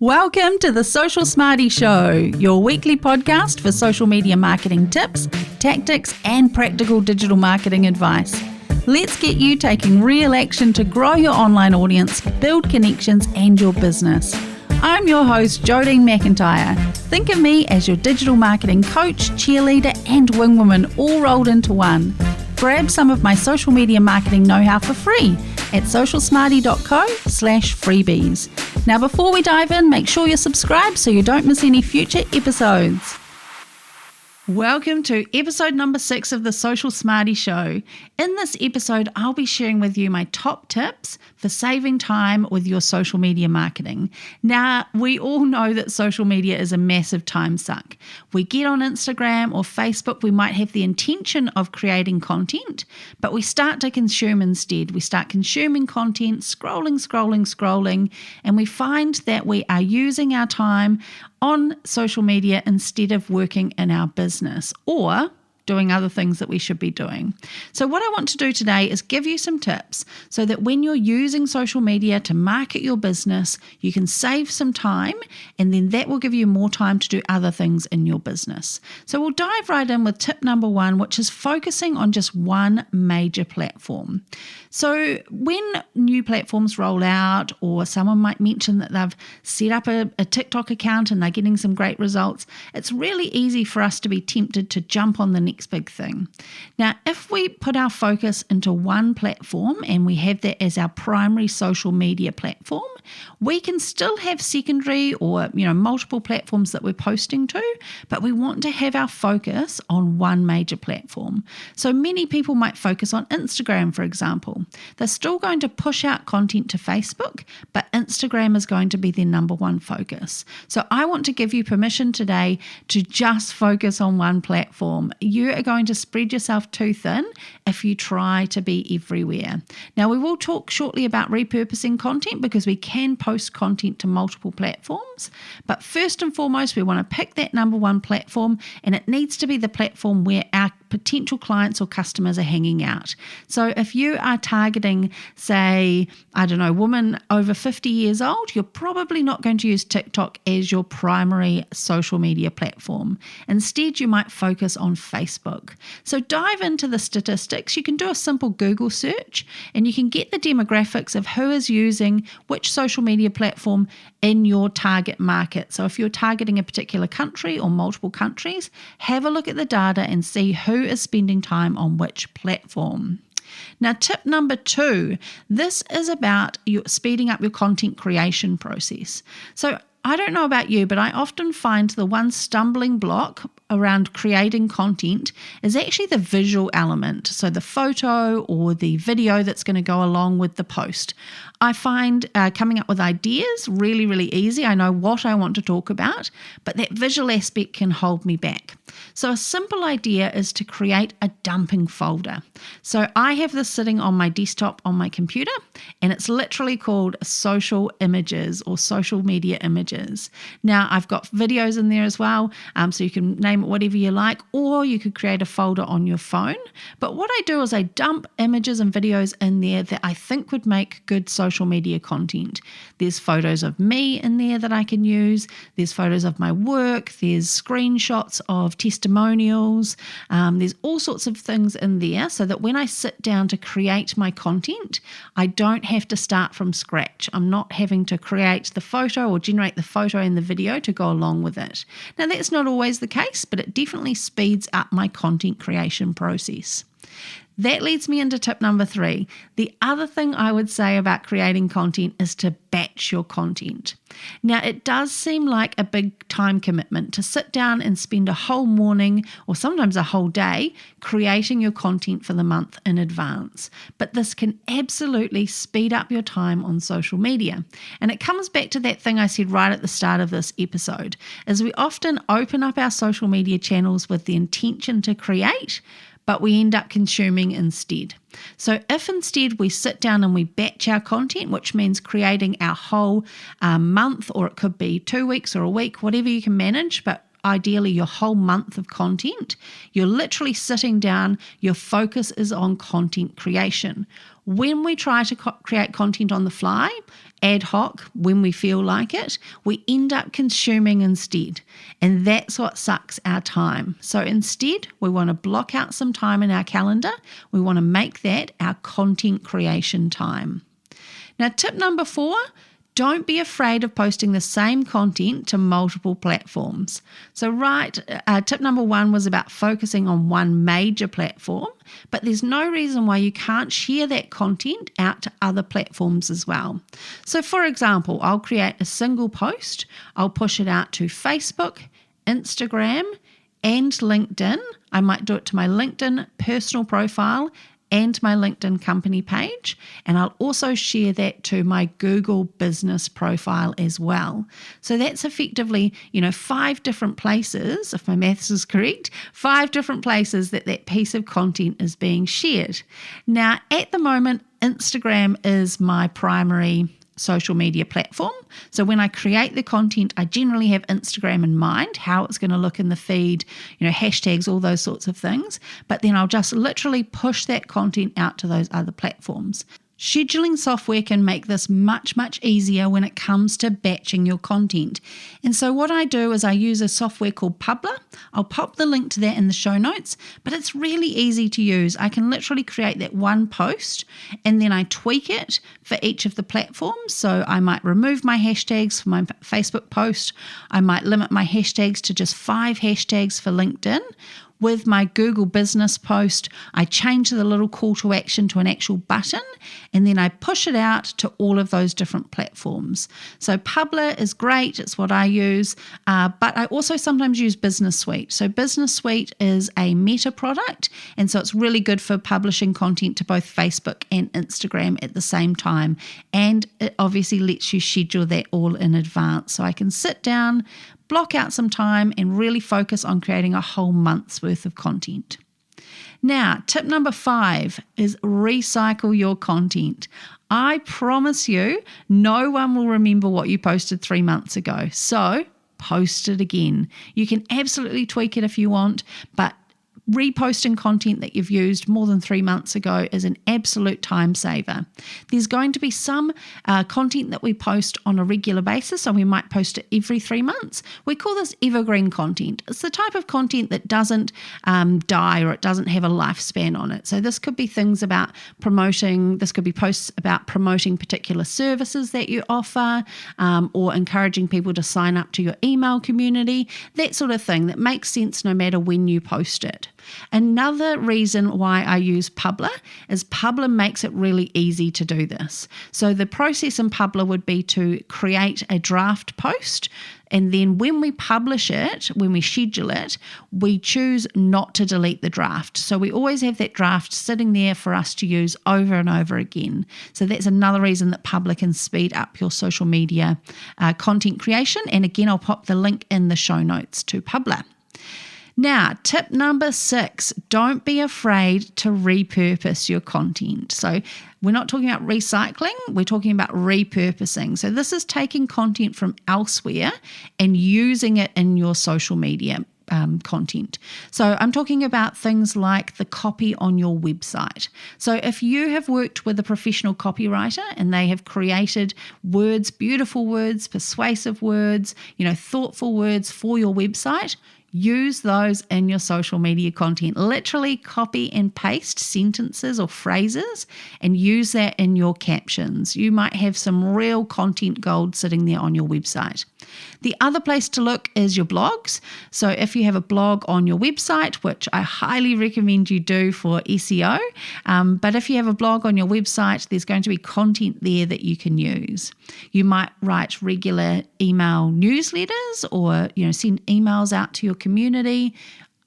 Welcome to the Social Smarty Show, your weekly podcast for social media marketing tips, tactics, and practical digital marketing advice. Let's get you taking real action to grow your online audience, build connections, and your business. I'm your host, Jodine McIntyre. Think of me as your digital marketing coach, cheerleader, and wingwoman all rolled into one. Grab some of my social media marketing know-how for free at socialsmarty.co/freebies. Now, before we dive in, make sure you're subscribed so you don't miss any future episodes. Welcome to episode number 6 of the Social Smarty Show. In this episode, I'll be sharing with you my top tips for saving time with your social media marketing. Now, we all know that social media is a massive time suck. We get on Instagram or Facebook, we might have the intention of creating content, but we start to consume instead. We start consuming content, scrolling, and we find that we are using our time on social media instead of working in our business or doing other things that we should be doing. So what I want to do today is give you some tips so that when you're using social media to market your business, you can save some time, and then that will give you more time to do other things in your business. So we'll dive right in with tip number 1, which is focusing on just one major platform. So when new platforms roll out, or someone might mention that they've set up a TikTok account and they're getting some great results, it's really easy for us to be tempted to jump on the next big thing. Now, if we put our focus into one platform and we have that as our primary social media platform, we can still have secondary or multiple platforms that we're posting to, but we want to have our focus on one major platform. So many people might focus on Instagram, for example. They're still going to push out content to Facebook, but Instagram is going to be their number one focus. So I want to give you permission today to just focus on one platform. You are going to spread yourself too thin if you try to be everywhere. Now, we will talk shortly about repurposing content because we can post content to multiple platforms. But first and foremost, we want to pick that number one platform, and it needs to be the platform where our potential clients or customers are hanging out. So if you are targeting, say, women over 50 years old, you're probably not going to use TikTok as your primary social media platform. Instead, you might focus on Facebook. So dive into the statistics. You can do a simple Google search and you can get the demographics of who is using which social media platform in your target market. So if you're targeting a particular country or multiple countries, have a look at the data and see who is spending time on which platform. Now, tip number 2, this is about you speeding up your content creation process. So I don't know about you, but I often find the one stumbling block around creating content is actually the visual element. So the photo or the video that's going to go along with the post. I find coming up with ideas really, really easy. I know what I want to talk about, but that visual aspect can hold me back. So a simple idea is to create a dumping folder. So I have this sitting on my desktop on my computer, and it's literally called social images or social media images. Now, I've got videos in there as well, so you can name it whatever you like, or you could create a folder on your phone. But what I do is I dump images and videos in there that I think would make good social media content. There's photos of me in there that I can use. There's photos of my work. There's screenshots of testimonials. There's all sorts of things in there so that when I sit down to create my content, I don't have to start from scratch. I'm not having to create the photo or generate the photo and the video to go along with it. Now, that's not always the case, but it definitely speeds up my content creation process. That leads me into tip number 3. The other thing I would say about creating content is to batch your content. Now, it does seem like a big time commitment to sit down and spend a whole morning or sometimes a whole day creating your content for the month in advance. But this can absolutely speed up your time on social media. And it comes back to that thing I said right at the start of this episode, is we often open up our social media channels with the intention to create, but we end up consuming instead. So if instead we sit down and we batch our content, which means creating our whole month, or it could be 2 weeks or a week, whatever you can manage, but ideally your whole month of content. You're literally sitting down, your focus is on content creation. When we try to create content on the fly, ad hoc, when we feel like it, we end up consuming instead. And that's what sucks our time. So instead, we want to block out some time in our calendar. We want to make that our content creation time. Now, tip number 4, don't be afraid of posting the same content to multiple platforms. So tip number 1 was about focusing on one major platform, but there's no reason why you can't share that content out to other platforms as well. So for example, I'll create a single post, I'll push it out to Facebook, Instagram, and LinkedIn. I might do it to my LinkedIn personal profile and my LinkedIn company page. And I'll also share that to my Google business profile as well. So that's effectively, 5 different places, if my maths is correct, 5 different places that piece of content is being shared. Now, at the moment, Instagram is my primary social media platform. So when I create the content, I generally have Instagram in mind, how it's going to look in the feed, hashtags, all those sorts of things. But then I'll just literally push that content out to those other platforms. Scheduling software can make this much, much easier when it comes to batching your content. And so what I do is I use a software called Publer. I'll pop the link to that in the show notes, but it's really easy to use. I can literally create that one post and then I tweak it for each of the platforms. So I might remove my hashtags for my Facebook post. I might limit my hashtags to just 5 hashtags for LinkedIn. With my Google business post, I change the little call to action to an actual button, and then I push it out to all of those different platforms. So Publer is great, it's what I use, but I also sometimes use Business Suite. So Business Suite is a Meta product, and so it's really good for publishing content to both Facebook and Instagram at the same time, and it obviously lets you schedule that all in advance. So I can sit down, block out some time and really focus on creating a whole month's worth of content. Now, tip number 5 is recycle your content. I promise you, no one will remember what you posted 3 months ago. So post it again. You can absolutely tweak it if you want, but reposting content that you've used more than 3 months ago is an absolute time saver. There's going to be some content that we post on a regular basis, so we might post it every 3 months. We call this evergreen content. It's the type of content that doesn't die or it doesn't have a lifespan on it. So this could be things about promoting, this could be posts about promoting particular services that you offer or encouraging people to sign up to your email community, that sort of thing that makes sense no matter when you post it. Another reason why I use Publer is Publer makes it really easy to do this. So the process in Publer would be to create a draft post, and then when we publish it, when we schedule it, we choose not to delete the draft. So we always have that draft sitting there for us to use over and over again. So that's another reason that Publer can speed up your social media content creation. And again, I'll pop the link in the show notes to Publer. Now, tip number 6, don't be afraid to repurpose your content. So we're not talking about recycling, we're talking about repurposing. So this is taking content from elsewhere and using it in your social media content. So I'm talking about things like the copy on your website. So if you have worked with a professional copywriter and they have created words, beautiful words, persuasive words, thoughtful words for your website, use those in your social media content. Literally copy and paste sentences or phrases and use that in your captions. You might have some real content gold sitting there on your website. The other place to look is your blogs. So if you have a blog on your website, which I highly recommend you do for SEO, but if you have a blog on your website, there's going to be content there that you can use. You might write regular email newsletters or send emails out to your community.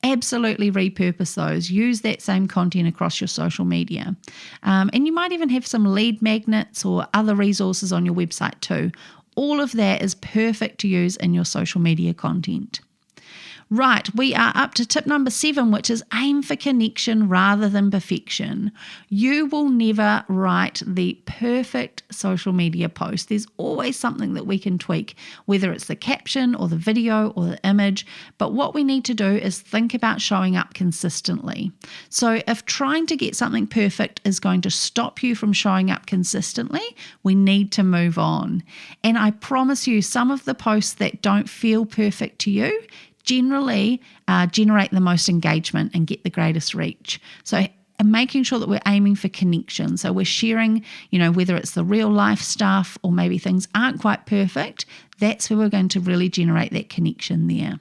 Absolutely repurpose those. Use that same content across your social media. And you might even have some lead magnets or other resources on your website too. All of that is perfect to use in your social media content. Right, we are up to tip number 7, which is aim for connection rather than perfection. You will never write the perfect social media post. There's always something that we can tweak, whether it's the caption or the video or the image. But what we need to do is think about showing up consistently. So if trying to get something perfect is going to stop you from showing up consistently, we need to move on. And I promise you, some of the posts that don't feel perfect to you generally generate the most engagement and get the greatest reach. So making sure that we're aiming for connection. So we're sharing, whether it's the real life stuff or maybe things aren't quite perfect, that's where we're going to really generate that connection there.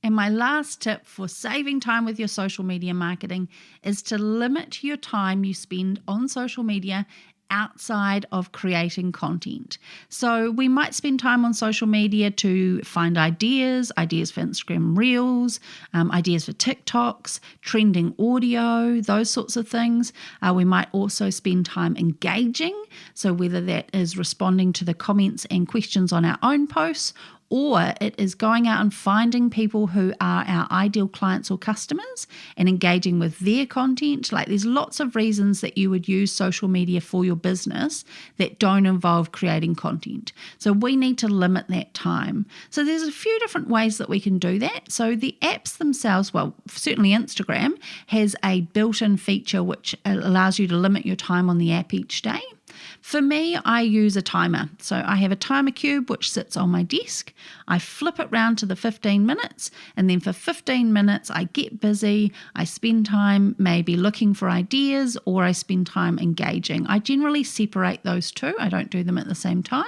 And my last tip for saving time with your social media marketing is to limit your time you spend on social media outside of creating content. So we might spend time on social media to find ideas for Instagram Reels, ideas for TikToks, trending audio, those sorts of things. We might also spend time engaging. So whether that is responding to the comments and questions on our own posts, or it is going out and finding people who are our ideal clients or customers and engaging with their content. Like, there's lots of reasons that you would use social media for your business that don't involve creating content. So we need to limit that time. So there's a few different ways that we can do that. So the apps themselves, well, certainly Instagram has a built-in feature which allows you to limit your time on the app each day. For me, I use a timer. So I have a timer cube which sits on my desk. I flip it round to the 15 minutes, and then for 15 minutes I get busy. I spend time maybe looking for ideas, or I spend time engaging. I generally separate those two. I don't do them at the same time.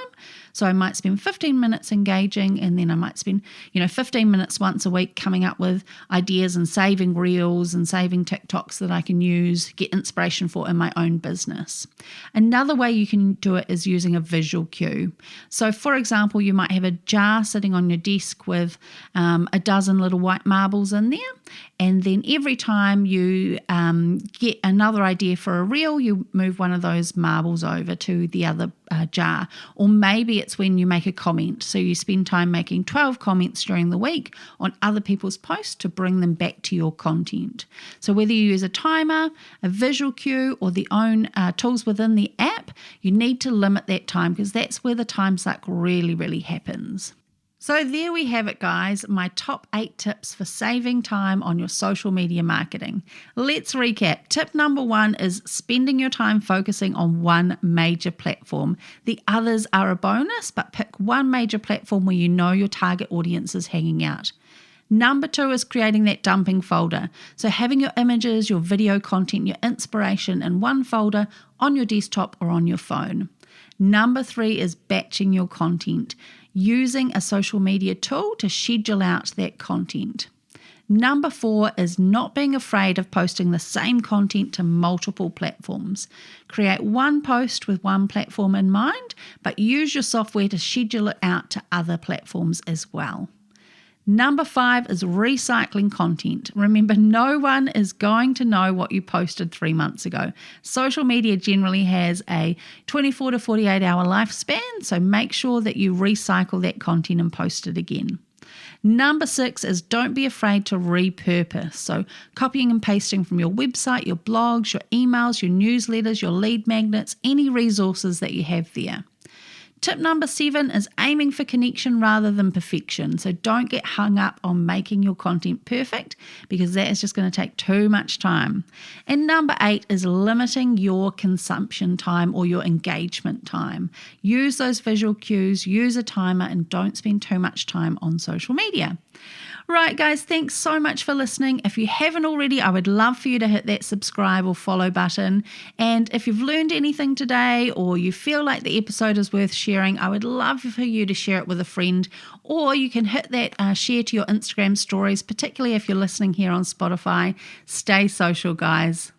So I might spend 15 minutes engaging, and then I might spend 15 minutes once a week coming up with ideas and saving reels and saving TikToks that I can use, get inspiration for in my own business. Another way you can do it is using a visual cue. So for example, you might have a jar sitting on your desk with a dozen little white marbles in there. And then every time you get another idea for a reel, you move one of those marbles over to the other jar. Or maybe it's when you make a comment. So you spend time making 12 comments during the week on other people's posts to bring them back to your content. So whether you use a timer, a visual cue, or the own tools within the app, you need to limit that time, because that's where the time suck really, really happens. So there we have it, guys, my top 8 tips for saving time on your social media marketing. Let's recap. Tip number 1 is spending your time focusing on one major platform. The others are a bonus, but pick one major platform where you know your target audience is hanging out. Number 2 is creating that dumping folder. So having your images, your video content, your inspiration in one folder on your desktop or on your phone. Number 3 is batching your content, using a social media tool to schedule out that content. Number 4 is not being afraid of posting the same content to multiple platforms. Create one post with one platform in mind, but use your software to schedule it out to other platforms as well. Number 5 is recycling content. Remember, no one is going to know what you posted 3 months ago. Social media generally has a 24 to 48 hour lifespan, so make sure that you recycle that content and post it again. Number 6 is don't be afraid to repurpose. So copying and pasting from your website, your blogs, your emails, your newsletters, your lead magnets, any resources that you have there. Tip number 7 is aiming for connection rather than perfection. So don't get hung up on making your content perfect, because that is just going to take too much time. And number 8 is limiting your consumption time or your engagement time. Use those visual cues, use a timer, and don't spend too much time on social media. Right, guys, thanks so much for listening. If you haven't already, I would love for you to hit that subscribe or follow button. And if you've learned anything today, or you feel like the episode is worth sharing, I would love for you to share it with a friend. Or you can hit that share to your Instagram stories, particularly if you're listening here on Spotify. Stay social, guys.